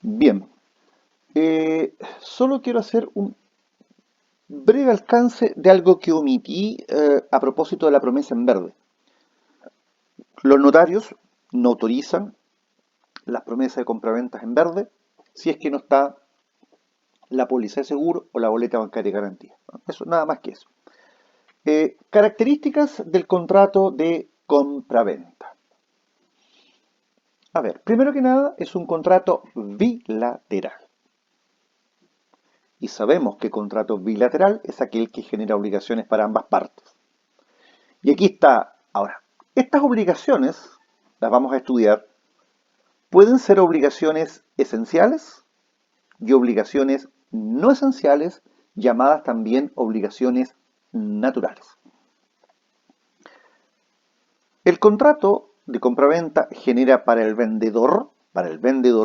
Bien, solo quiero hacer un breve alcance de algo que omití a propósito de la promesa en verde. Los notarios no autorizan las promesas de compraventas en verde si es que no está la póliza de seguro o la boleta bancaria de garantía. Eso, nada más que eso. Características del contrato de compraventa. A ver, primero que nada es un contrato bilateral. Y sabemos que contrato bilateral es aquel que genera obligaciones para ambas partes. Y aquí está, ahora, estas obligaciones, las vamos a estudiar, pueden ser obligaciones esenciales y obligaciones no esenciales, llamadas también obligaciones naturales. El contrato de compraventa genera para el vendedor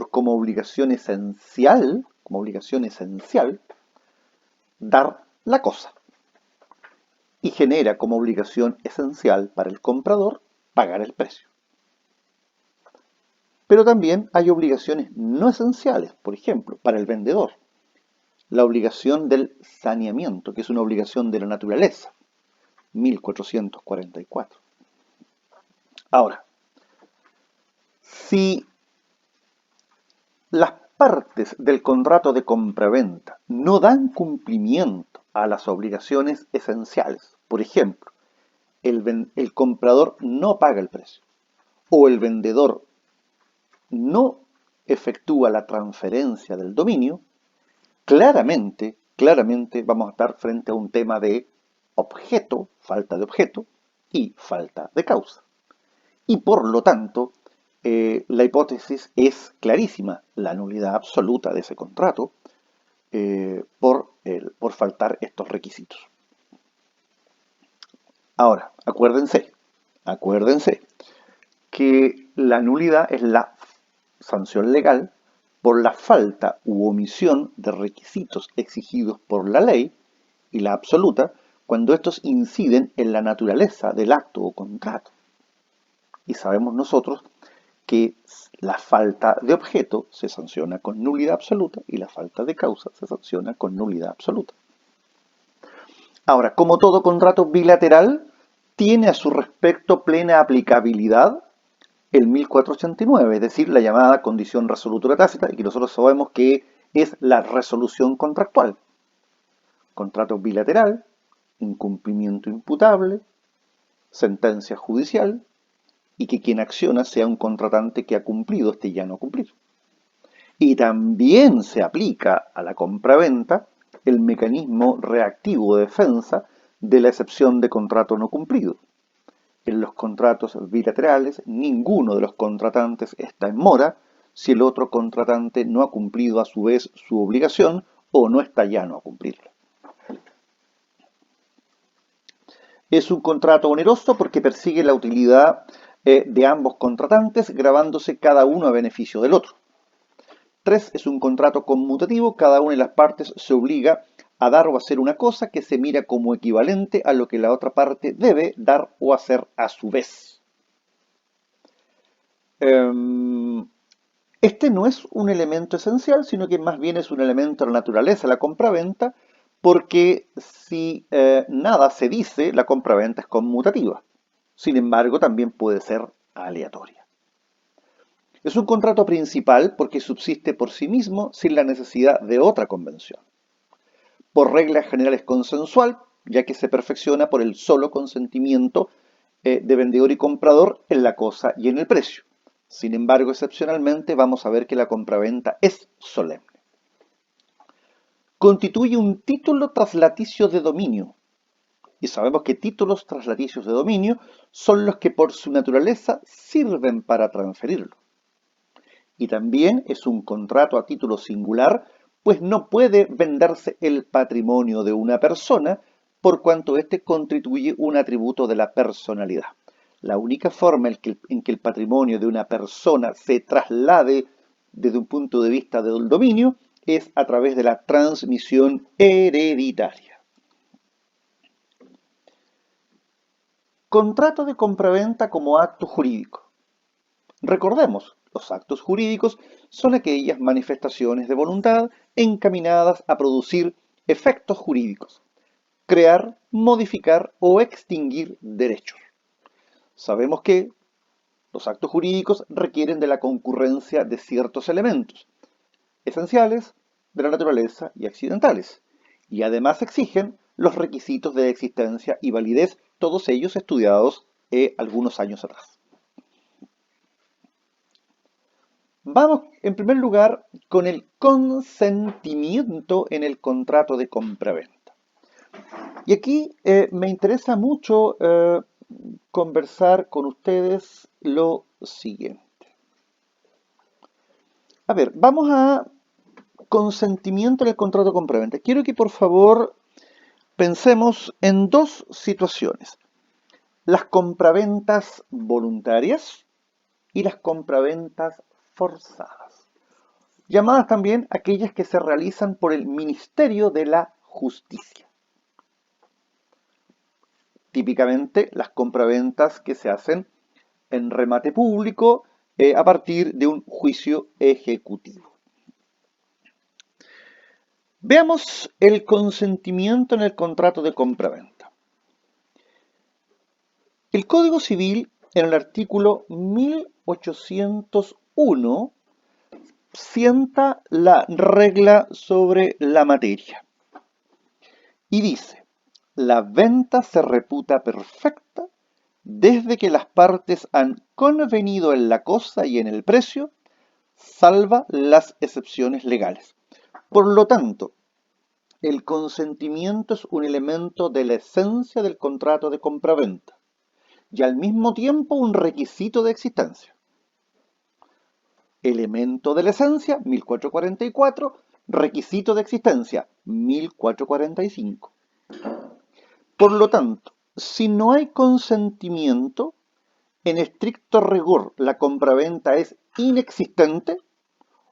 como obligación esencial, dar la cosa. Y genera como obligación esencial para el comprador pagar el precio. Pero también hay obligaciones no esenciales, por ejemplo, para el vendedor. La obligación del saneamiento, que es una obligación de la naturaleza, 1444. Ahora, si las partes del contrato de compraventa no dan cumplimiento a las obligaciones esenciales, por ejemplo, el comprador no paga el precio o el vendedor no efectúa la transferencia del dominio, claramente vamos a estar frente a un tema de objeto, falta de objeto y falta de causa. Y por lo tanto, la hipótesis es clarísima, la nulidad absoluta de ese contrato por faltar estos requisitos. Ahora, acuérdense que la nulidad es la sanción legal por la falta u omisión de requisitos exigidos por la ley y la absoluta cuando estos inciden en la naturaleza del acto o contrato. Y sabemos nosotros que la falta de objeto se sanciona con nulidad absoluta y la falta de causa se sanciona con nulidad absoluta. Ahora, como todo contrato bilateral, tiene a su respecto plena aplicabilidad el 1489, es decir, la llamada condición resolutora tácita, y que nosotros sabemos que es la resolución contractual. Contrato bilateral, incumplimiento imputable, sentencia judicial, y que quien acciona sea un contratante que ha cumplido este ya no cumplir. Y también se aplica a la compraventa el mecanismo reactivo de defensa de la excepción de contrato no cumplido. En los contratos bilaterales, ninguno de los contratantes está en mora si el otro contratante no ha cumplido a su vez su obligación o no está llano a cumplirla. Es un contrato oneroso porque persigue la utilidad de ambos contratantes, gravándose cada uno a beneficio del otro. 3. Es un contrato conmutativo, cada una de las partes se obliga a dar o hacer una cosa que se mira como equivalente a lo que la otra parte debe dar o hacer a su vez. Este no es un elemento esencial, sino que más bien es un elemento de la naturaleza de la compraventa, porque si nada se dice, la compraventa es conmutativa. Sin embargo, también puede ser aleatoria. Es un contrato principal porque subsiste por sí mismo sin la necesidad de otra convención. Por reglas generales consensual, ya que se perfecciona por el solo consentimiento de vendedor y comprador en la cosa y en el precio. Sin embargo, excepcionalmente vamos a ver que la compraventa es solemne. Constituye un título traslaticio de dominio. Y sabemos que títulos traslaticios de dominio son los que por su naturaleza sirven para transferirlo. Y también es un contrato a título singular, pues no puede venderse el patrimonio de una persona, por cuanto éste constituye un atributo de la personalidad. La única forma en que el patrimonio de una persona se traslade desde un punto de vista del dominio es a través de la transmisión hereditaria. Contrato de compraventa como acto jurídico. Recordemos, Los actos jurídicos son aquellas manifestaciones de voluntad encaminadas a producir efectos jurídicos, crear, modificar o extinguir derechos. Sabemos que los actos jurídicos requieren de la concurrencia de ciertos elementos esenciales de la naturaleza y accidentales, y además exigen los requisitos de existencia y validez, todos ellos estudiados algunos años atrás. Vamos en primer lugar con el consentimiento en el contrato de compraventa. Y aquí me interesa mucho conversar con ustedes lo siguiente. A ver, vamos a consentimiento en el contrato de compraventa. Quiero que por favor pensemos en dos situaciones. Las compraventas voluntarias y las compraventas forzadas, llamadas también aquellas que se realizan por el Ministerio de la Justicia. Típicamente las compraventas que se hacen en remate público a partir de un juicio ejecutivo. Veamos el consentimiento en el contrato de compraventa. El Código Civil, en el artículo 1801, sienta la regla sobre la materia y dice: la venta se reputa perfecta desde que las partes han convenido en la cosa y en el precio, salva las excepciones legales. Por lo tanto, el consentimiento es un elemento de la esencia del contrato de compraventa y al mismo tiempo un requisito de existencia. Elemento de la esencia, 1444, requisito de existencia, 1445. Por lo tanto, si no hay consentimiento, en estricto rigor la compraventa es inexistente,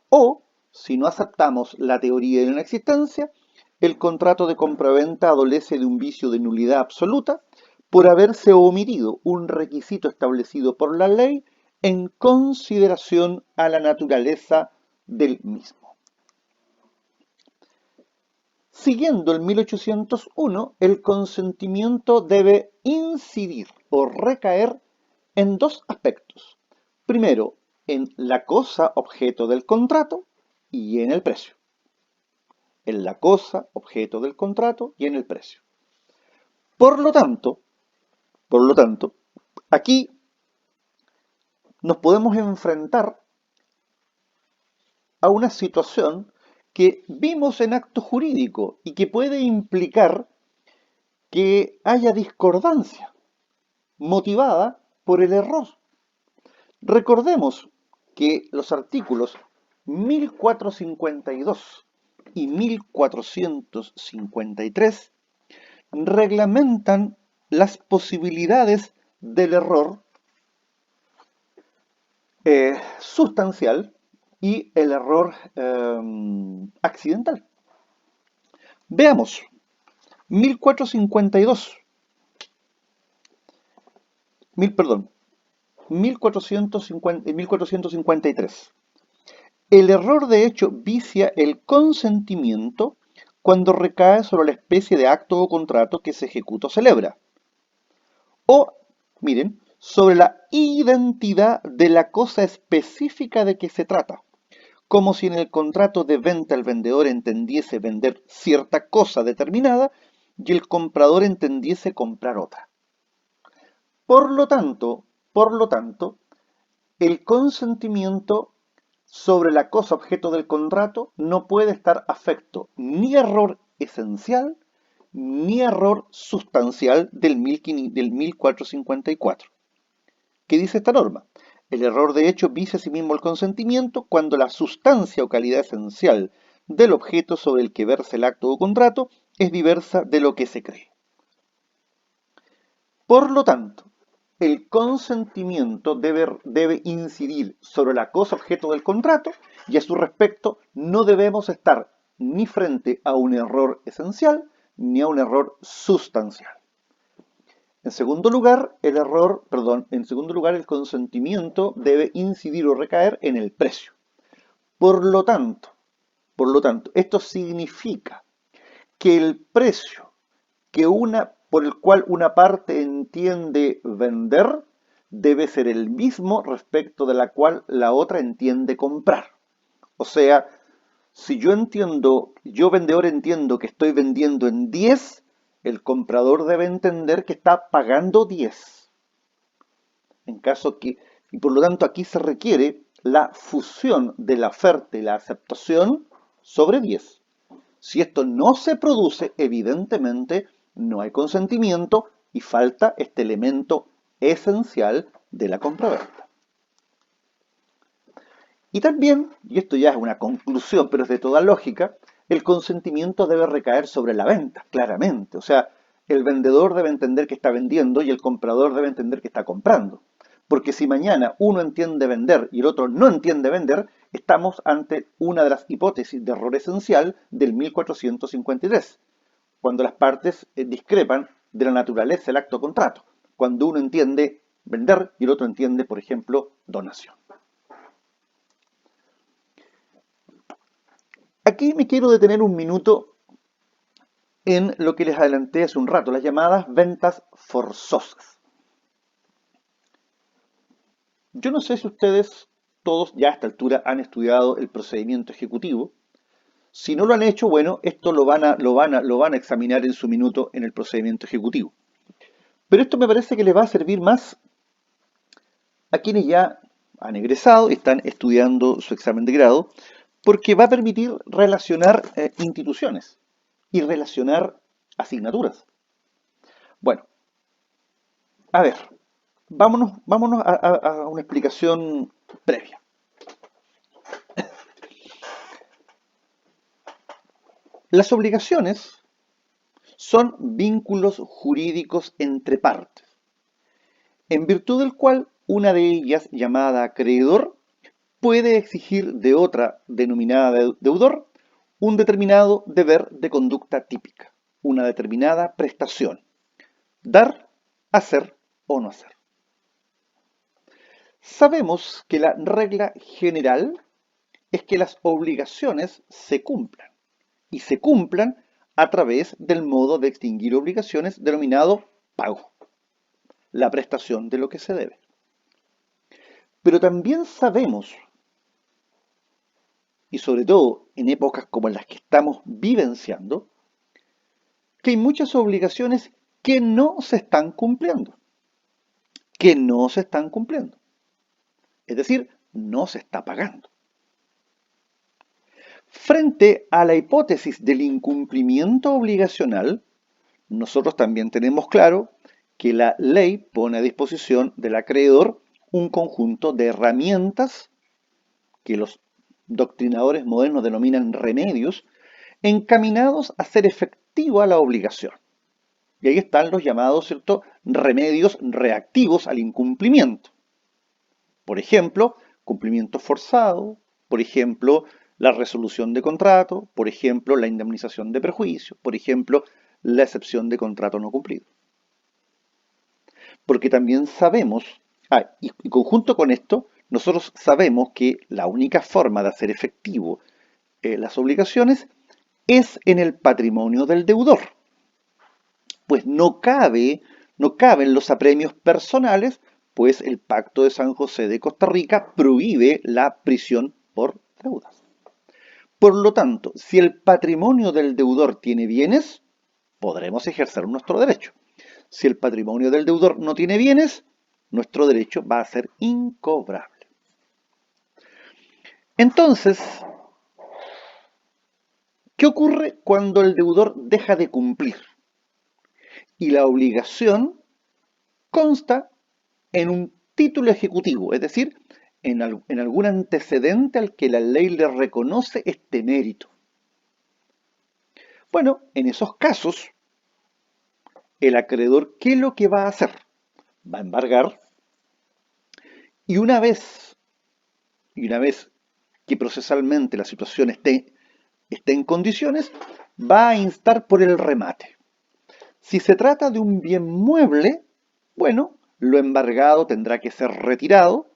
o, si no aceptamos la teoría de la inexistencia, el contrato de compraventa adolece de un vicio de nulidad absoluta por haberse omitido un requisito establecido por la ley en consideración a la naturaleza del mismo. Siguiendo el 1801, el consentimiento debe incidir o recaer en dos aspectos. Primero, en la cosa objeto del contrato y en el precio. En la cosa objeto del contrato y en el precio. Por lo tanto, aquí nos podemos enfrentar a una situación que vimos en acto jurídico y que puede implicar que haya discordancia motivada por el error. Recordemos que los artículos 1452 y 1453 reglamentan las posibilidades del error sustancial y el error accidental. Veamos, 1453. El error de hecho vicia el consentimiento cuando recae sobre la especie de acto o contrato que se ejecuta o celebra. O, miren, sobre la identidad de la cosa específica de que se trata, como si en el contrato de venta el vendedor entendiese vender cierta cosa determinada y el comprador entendiese comprar otra. Por lo tanto, el consentimiento sobre la cosa objeto del contrato no puede estar afecto ni error esencial ni error sustancial del 1454. ¿Qué dice esta norma? El error de hecho vicia a sí mismo el consentimiento cuando la sustancia o calidad esencial del objeto sobre el que versa el acto o contrato es diversa de lo que se cree. Por lo tanto, el consentimiento debe incidir sobre la cosa objeto del contrato y a su respecto no debemos estar ni frente a un error esencial ni a un error sustancial. En segundo lugar, en segundo lugar, el consentimiento debe incidir o recaer en el precio. Por lo tanto, esto significa que el precio por el cual una parte entiende vender debe ser el mismo respecto de la cual la otra entiende comprar. O sea, si yo vendedor entiendo que estoy vendiendo en 10, el comprador debe entender que está pagando 10. Y por lo tanto aquí se requiere la fusión de la oferta y la aceptación sobre 10. Si esto no se produce, evidentemente no hay consentimiento y falta este elemento esencial de la compraventa. Y también, y esto ya es una conclusión, pero es de toda lógica, el consentimiento debe recaer sobre la venta, claramente. O sea, el vendedor debe entender que está vendiendo y el comprador debe entender que está comprando. Porque si mañana uno entiende vender y el otro no entiende vender, estamos ante una de las hipótesis de error esencial del 1453, cuando las partes discrepan de la naturaleza del acto contrato, cuando uno entiende vender y el otro entiende, por ejemplo, donación. Aquí me quiero detener un minuto en lo que les adelanté hace un rato, las llamadas ventas forzosas. Yo no sé si ustedes todos ya a esta altura han estudiado el procedimiento ejecutivo. Si no lo han hecho, bueno, esto lo van a examinar en su minuto en el procedimiento ejecutivo. Pero esto me parece que les va a servir más a quienes ya han egresado y están estudiando su examen de grado, porque va a permitir relacionar instituciones y relacionar asignaturas. Bueno, a ver, vámonos a una explicación previa. Las obligaciones son vínculos jurídicos entre partes, en virtud del cual una de ellas, llamada acreedor, puede exigir de otra, denominada deudor, un determinado deber de conducta típica, una determinada prestación, dar, hacer o no hacer. Sabemos que la regla general es que las obligaciones se cumplan, y se cumplan a través del modo de extinguir obligaciones denominado pago, la prestación de lo que se debe. Pero también sabemos, y sobre todo en épocas como las que estamos vivenciando, que hay muchas obligaciones que no se están cumpliendo, es decir, no se está pagando. Frente a la hipótesis del incumplimiento obligacional, nosotros también tenemos claro que la ley pone a disposición del acreedor un conjunto de herramientas que los doctrinadores modernos denominan remedios, encaminados a hacer efectiva la obligación. Y ahí están los llamados, ¿cierto?, remedios reactivos al incumplimiento. Por ejemplo, cumplimiento forzado, por ejemplo, la resolución de contrato, por ejemplo, la indemnización de perjuicio, por ejemplo, la excepción de contrato no cumplido. Porque también sabemos, y conjunto con esto, nosotros sabemos que la única forma de hacer efectivo las obligaciones es en el patrimonio del deudor. Pues no caben los apremios personales, pues el Pacto de San José de Costa Rica prohíbe la prisión por deudas. Por lo tanto, si el patrimonio del deudor tiene bienes, podremos ejercer nuestro derecho. Si el patrimonio del deudor no tiene bienes, nuestro derecho va a ser incobrable. Entonces, ¿qué ocurre cuando el deudor deja de cumplir? Y la obligación consta en un título ejecutivo, es decir, en algún antecedente al que la ley le reconoce este mérito. Bueno, en esos casos, el acreedor, ¿qué es lo que va a hacer? Va a embargar y una vez que procesalmente la situación esté en condiciones, va a instar por el remate. Si se trata de un bien mueble, Bueno, lo embargado tendrá que ser retirado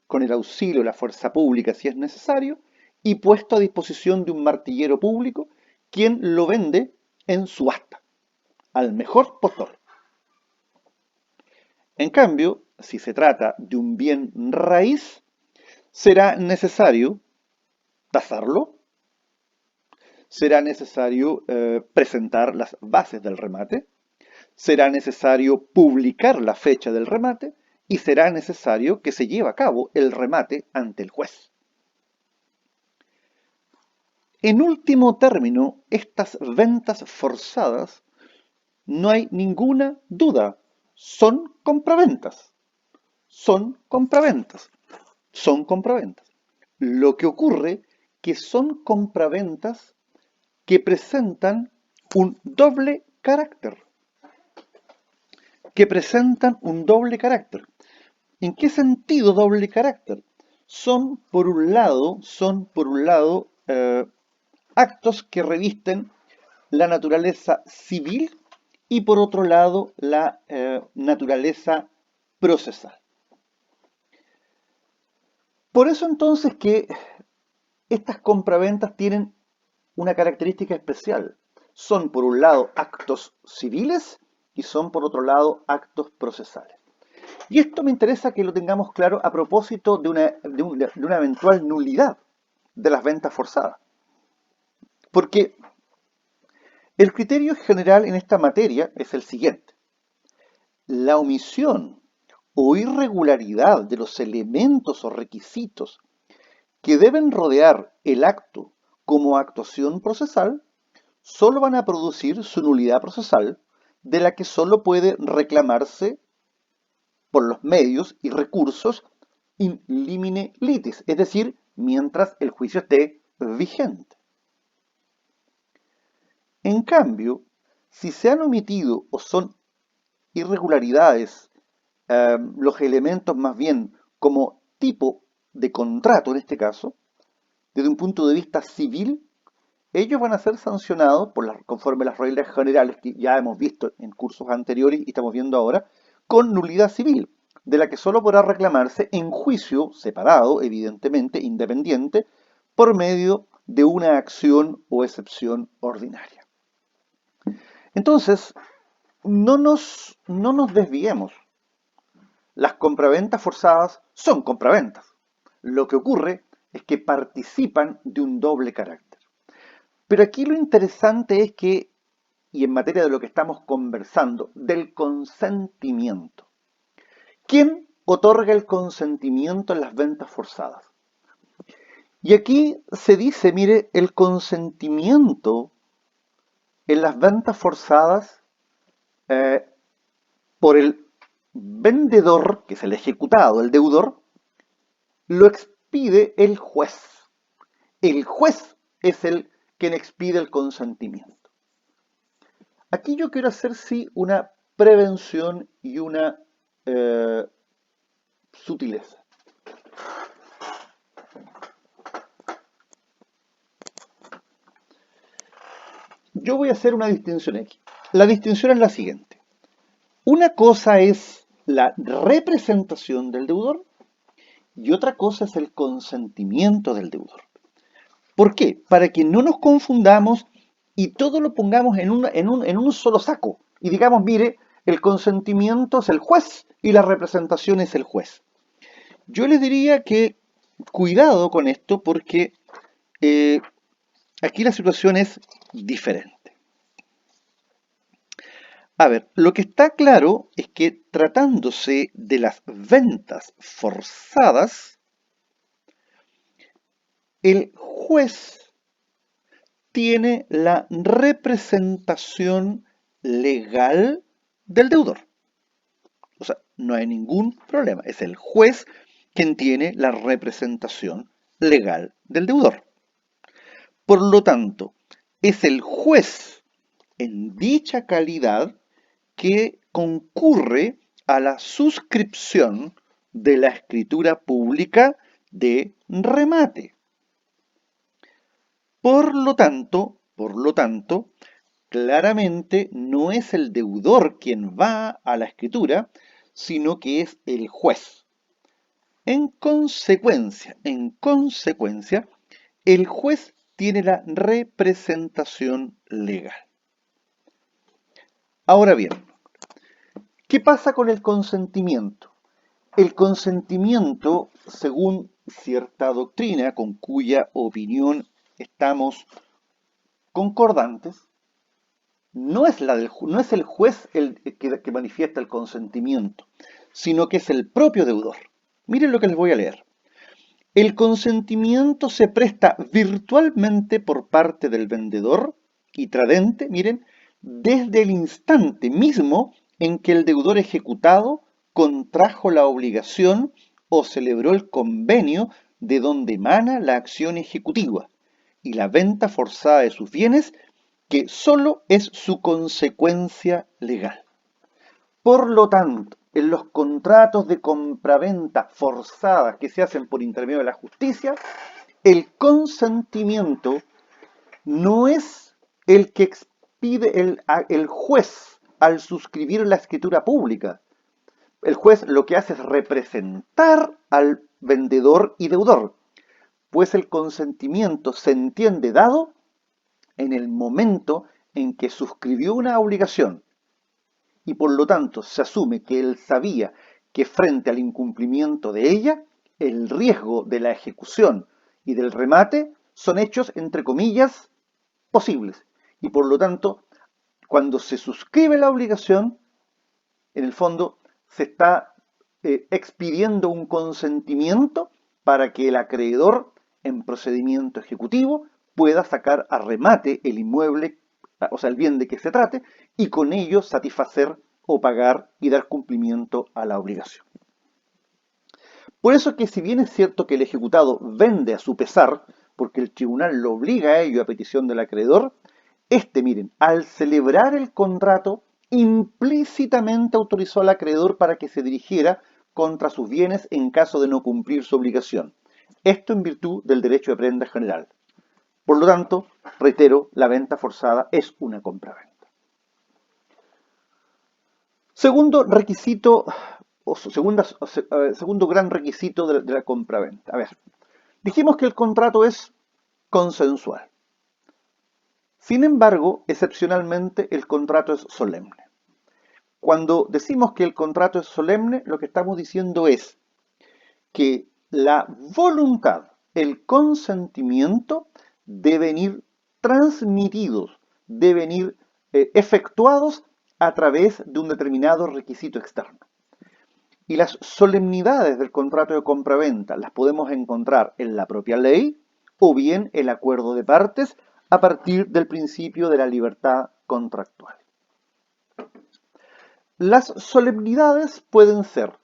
con el auxilio de la fuerza pública si es necesario y puesto a disposición de un martillero público, quien lo vende en subasta al mejor postor. En cambio, si se trata de un bien raíz, será necesario tasarlo, será necesario presentar las bases del remate, será necesario publicar la fecha del remate y será necesario que se lleve a cabo el remate ante el juez. En último término, estas ventas forzadas, no hay ninguna duda, son compraventas, son compraventas, son compraventas. Lo que ocurre que son compraventas que presentan un doble carácter, ¿En qué sentido doble carácter? Son por un lado, actos que revisten la naturaleza civil y por otro lado la naturaleza procesal. Por eso entonces que estas compraventas tienen una característica especial. Son por un lado actos civiles y son por otro lado actos procesales. Y esto me interesa que lo tengamos claro a propósito de una eventual nulidad de las ventas forzadas. Porque el criterio general en esta materia es el siguiente. La omisión o irregularidad de los elementos o requisitos que deben rodear el acto como actuación procesal solo van a producir su nulidad procesal, de la que solo puede reclamarse por los medios y recursos in limine litis, es decir, mientras el juicio esté vigente. En cambio, si se han omitido o son irregularidades, los elementos más bien como tipo de contrato en este caso, desde un punto de vista civil, ellos van a ser sancionados conforme las reglas generales que ya hemos visto en cursos anteriores y estamos viendo ahora, con nulidad civil, de la que solo podrá reclamarse en juicio separado, evidentemente, independiente, por medio de una acción o excepción ordinaria. Entonces, no nos desviemos. Las compraventas forzadas son compraventas. Lo que ocurre es que participan de un doble carácter. Pero aquí lo interesante es que, y en materia de lo que estamos conversando, del consentimiento. ¿Quién otorga el consentimiento en las ventas forzadas? Y aquí se dice, mire, el consentimiento en las ventas forzadas eh, por el vendedor, que es el ejecutado, el deudor, lo expide el juez. El juez es el quien expide el consentimiento. Aquí yo quiero hacer sí una prevención y una sutileza. Yo voy a hacer una distinción aquí. La distinción es la siguiente. Una cosa es la representación del deudor y otra cosa es el consentimiento del deudor. ¿Por qué? Para que no nos confundamos y todo lo pongamos en un solo saco. Y digamos, mire, el consentimiento es el juez y la representación es el juez. Yo les diría que cuidado con esto porque aquí la situación es diferente. A ver, lo que está claro es que tratándose de las ventas forzadas, el juez tiene la representación legal del deudor. O sea, no hay ningún problema. Es el juez quien tiene la representación legal del deudor. Por lo tanto, es el juez en dicha calidad que concurre a la suscripción de la escritura pública de remate. Por lo tanto, claramente no es el deudor quien va a la escritura, sino que es el juez. En consecuencia, el juez tiene la representación legal. Ahora bien, ¿qué pasa con el consentimiento? El consentimiento, según cierta doctrina con cuya opinión estamos concordantes, no es el juez el que manifiesta el consentimiento, sino que es el propio deudor. Miren lo que les voy a leer. El consentimiento se presta virtualmente por parte del vendedor y tradente, miren, desde el instante mismo en que el deudor ejecutado contrajo la obligación o celebró el convenio de donde emana la acción ejecutiva y la venta forzada de sus bienes, que sólo es su consecuencia legal. Por lo tanto, en los contratos de compraventa forzadas que se hacen por intermedio de la justicia, el consentimiento no es el que expide el juez al suscribir la escritura pública. El juez lo que hace es representar al vendedor y deudor, pues el consentimiento se entiende dado en el momento en que suscribió una obligación y por lo tanto se asume que él sabía que frente al incumplimiento de ella, el riesgo de la ejecución y del remate son hechos, entre comillas, posibles. Y por lo tanto, cuando se suscribe la obligación, en el fondo se está expidiendo un consentimiento para que el acreedor en procedimiento ejecutivo pueda sacar a remate el inmueble, o sea, el bien de que se trate, y con ello satisfacer o pagar y dar cumplimiento a la obligación. Por eso que si bien es cierto que el ejecutado vende a su pesar, porque el tribunal lo obliga a ello a petición del acreedor, miren, al celebrar el contrato, implícitamente autorizó al acreedor para que se dirigiera contra sus bienes en caso de no cumplir su obligación. Esto en virtud del derecho de prenda general. Por lo tanto, reitero, la venta forzada es una compraventa. Segundo requisito, segundo gran requisito de la compraventa. A ver, dijimos que el contrato es consensual. Sin embargo, excepcionalmente el contrato es solemne. Cuando decimos que el contrato es solemne, lo que estamos diciendo es que la voluntad, el consentimiento deben ir transmitidos, deben ir efectuados a través de un determinado requisito externo. Y las solemnidades del contrato de compraventa las podemos encontrar en la propia ley o bien el acuerdo de partes a partir del principio de la libertad contractual. Las solemnidades pueden ser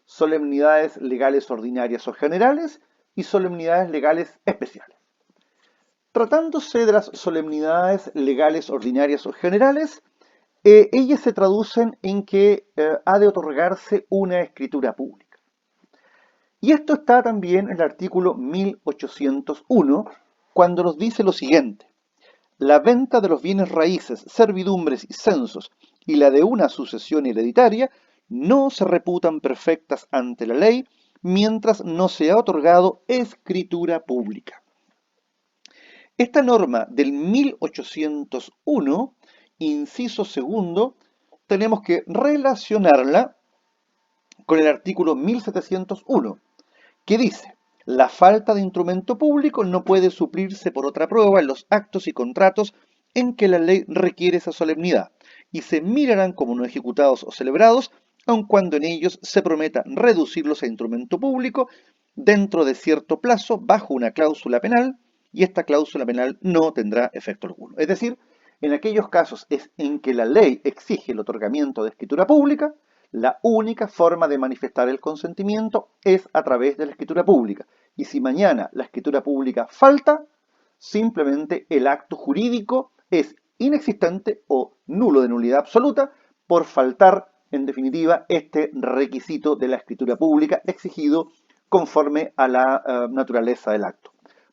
solemnidades legales ordinarias o generales y solemnidades legales especiales. Tratándose de las solemnidades legales ordinarias o generales, ellas se traducen en que ha de otorgarse una escritura pública. Y esto está también en el artículo 1801, cuando nos dice lo siguiente: la venta de los bienes raíces, servidumbres y censos y la de una sucesión hereditaria no se reputan perfectas ante la ley mientras no se ha otorgado escritura pública. Esta norma del 1801, inciso segundo, tenemos que relacionarla con el artículo 1701, que dice: la falta de instrumento público no puede suplirse por otra prueba en los actos y contratos en que la ley requiere esa solemnidad, y se mirarán como no ejecutados o celebrados, aun cuando en ellos se prometa reducirlos a instrumento público dentro de cierto plazo bajo una cláusula penal, y esta cláusula penal no tendrá efecto alguno. Es decir, en aquellos casos en que la ley exige el otorgamiento de escritura pública, la única forma de manifestar el consentimiento es a través de la escritura pública. Y si mañana la escritura pública falta, simplemente el acto jurídico es inexistente o nulo de nulidad absoluta por faltar, en definitiva, este requisito de la escritura pública exigido conforme a la naturaleza del acto.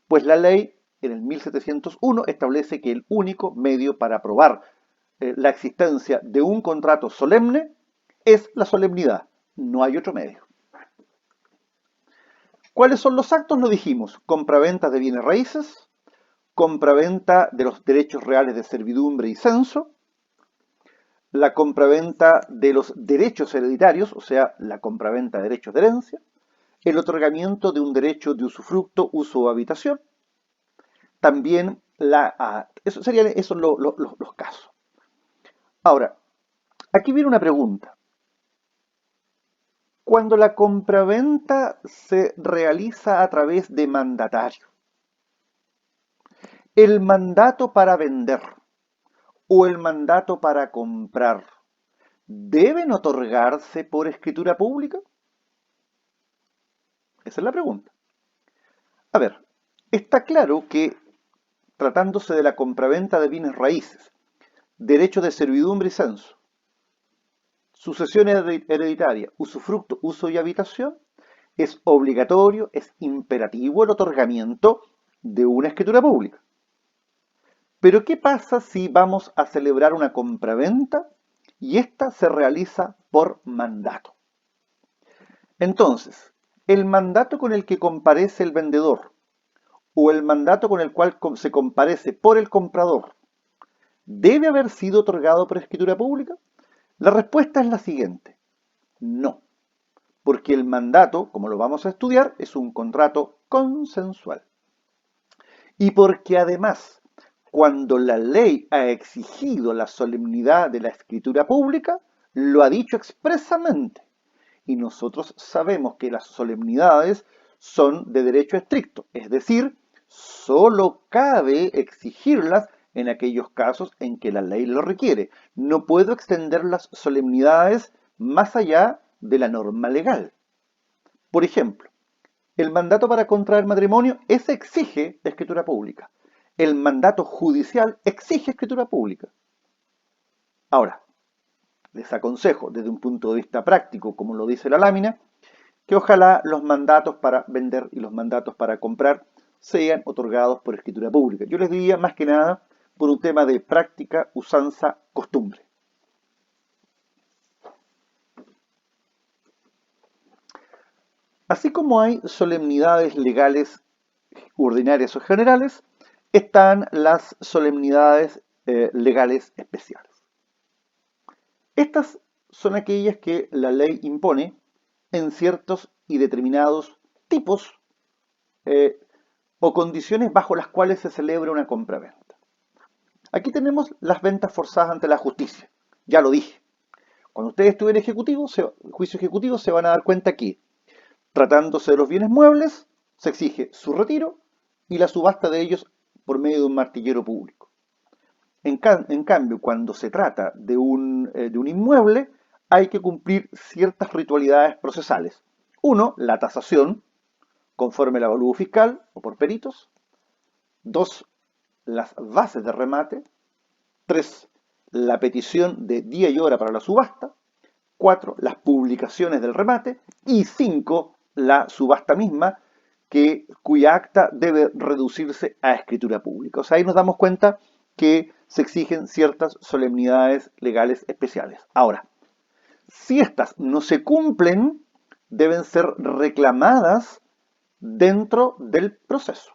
Pues la ley en el 1701 establece que el único medio para probar la existencia de un contrato solemne es la solemnidad. No hay otro medio. ¿Cuáles son los actos? Lo dijimos. Compraventa de bienes raíces, compraventa de los derechos reales de servidumbre y censo, la compraventa de los derechos hereditarios, o sea, la compraventa de derechos de herencia, el otorgamiento de un derecho de usufructo, uso o habitación, también eso serían esos los casos. Ahora, aquí viene una pregunta. Cuando la compraventa se realiza a través de mandatario, ¿el mandato para vender o el mandato para comprar deben otorgarse por escritura pública? Esa es la pregunta. A ver, está claro que tratándose de la compraventa de bienes raíces, derechos de servidumbre y censo, sucesión hereditaria, usufructo, uso y habitación, es obligatorio, es imperativo el otorgamiento de una escritura pública. Pero ¿qué pasa si vamos a celebrar una compraventa y ésta se realiza por mandato? Entonces, el mandato con el que comparece el vendedor o el mandato con el cual se comparece por el comprador ¿debe haber sido otorgado por escritura pública? La respuesta es la siguiente: no, porque el mandato, como lo vamos a estudiar, es un contrato consensual. Y porque además, cuando la ley ha exigido la solemnidad de la escritura pública, lo ha dicho expresamente. Y nosotros sabemos que las solemnidades son de derecho estricto, es decir, solo cabe exigirlas en aquellos casos en que la ley lo requiere. No puedo extender las solemnidades más allá de la norma legal. Por ejemplo, el mandato para contraer matrimonio, ese exige la escritura pública. El mandato judicial exige escritura pública. Ahora, les aconsejo desde un punto de vista práctico, como lo dice la lámina, que ojalá los mandatos para vender y los mandatos para comprar sean otorgados por escritura pública. Yo les diría más que nada por un tema de práctica, usanza, costumbre. Así como hay solemnidades legales ordinarias o generales, están las solemnidades legales especiales. Estas son aquellas que la ley impone en ciertos y determinados tipos eh, o condiciones bajo las cuales se celebra una compraventa. Aquí tenemos las ventas forzadas ante la justicia. Ya lo dije. Cuando ustedes estudien juicio ejecutivo, se van a dar cuenta que, tratándose de los bienes muebles, se exige su retiro y la subasta de ellos por medio de un martillero público. En cambio, cuando se trata de un inmueble, hay que cumplir ciertas ritualidades procesales. Uno, la tasación, conforme al avalúo fiscal o por peritos. Dos, las bases de remate. Tres, la petición de día y hora para la subasta. Cuatro, las publicaciones del remate. Y cinco, la subasta misma, cuya acta debe reducirse a escritura pública. O sea, ahí nos damos cuenta que se exigen ciertas solemnidades legales especiales. Ahora, si estas no se cumplen, deben ser reclamadas dentro del proceso.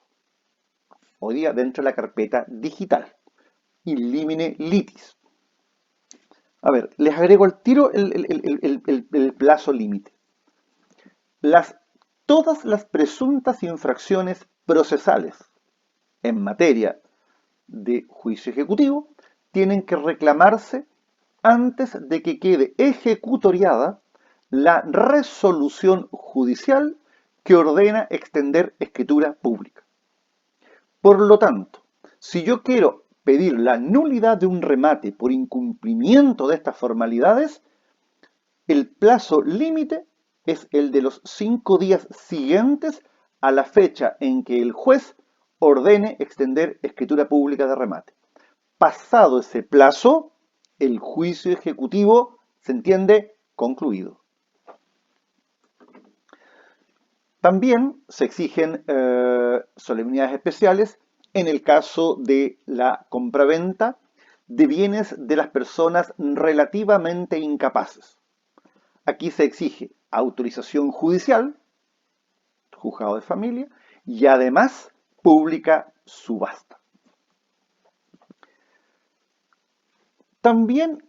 Hoy día dentro de la carpeta digital. In limine litis. A ver, les agrego al tiro el plazo límite. Todas las presuntas infracciones procesales en materia de juicio ejecutivo tienen que reclamarse antes de que quede ejecutoriada la resolución judicial que ordena extender escritura pública. Por lo tanto, si yo quiero pedir la nulidad de un remate por incumplimiento de estas formalidades, el plazo límite es el de los 5 días siguientes a la fecha en que el juez ordene extender escritura pública de remate. Pasado ese plazo, el juicio ejecutivo se entiende concluido. También se exigen solemnidades especiales en el caso de la compraventa de bienes de las personas relativamente incapaces. aquí se exige autorización judicial, juzgado de familia, y además pública subasta. También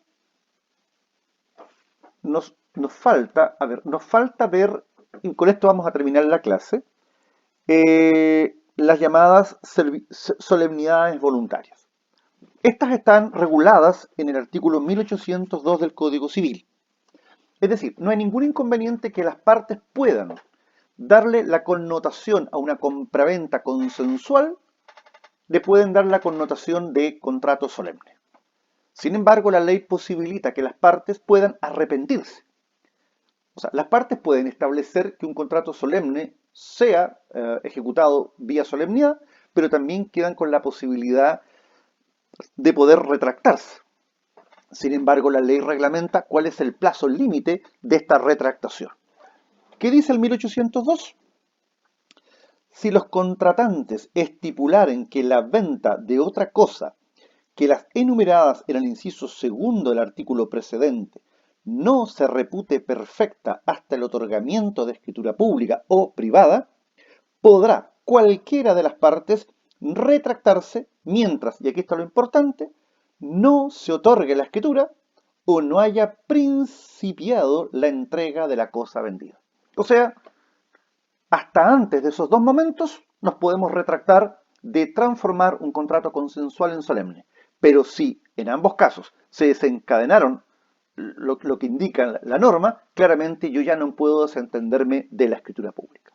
nos falta ver, y con esto vamos a terminar la clase, las llamadas solemnidades voluntarias. Estas están reguladas en el artículo 1802 del Código Civil. Es decir, no hay ningún inconveniente que las partes puedan darle la connotación a una compraventa consensual, le pueden dar la connotación de contrato solemne. Sin embargo, la ley posibilita que las partes puedan arrepentirse. O sea, las partes pueden establecer que un contrato solemne sea ejecutado vía solemnidad, pero también quedan con la posibilidad de poder retractarse. Sin embargo, la ley reglamenta cuál es el plazo límite de esta retractación. ¿Qué dice el 1802? Si los contratantes estipularen que la venta de otra cosa que las enumeradas en el inciso segundo del artículo precedente no se repute perfecta hasta el otorgamiento de escritura pública o privada, podrá cualquiera de las partes retractarse mientras, y aquí está lo importante, no se otorgue la escritura o no haya principiado la entrega de la cosa vendida. O sea, hasta antes de esos dos momentos nos podemos retractar de transformar un contrato consensual en solemne. Pero si en ambos casos se desencadenaron lo que indica la norma, claramente yo ya no puedo desentenderme de la escritura pública.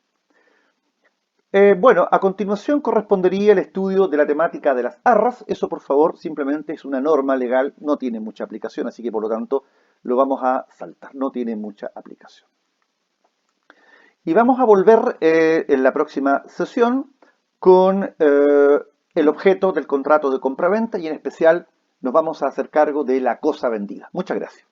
Bueno, a continuación correspondería el estudio de la temática de las arras. Eso, por favor, simplemente es una norma legal, no tiene mucha aplicación, así que por lo tanto lo vamos a saltar, no tiene mucha aplicación. Y vamos a volver en la próxima sesión con el objeto del contrato de compraventa y en especial nos vamos a hacer cargo de la cosa vendida. Muchas gracias.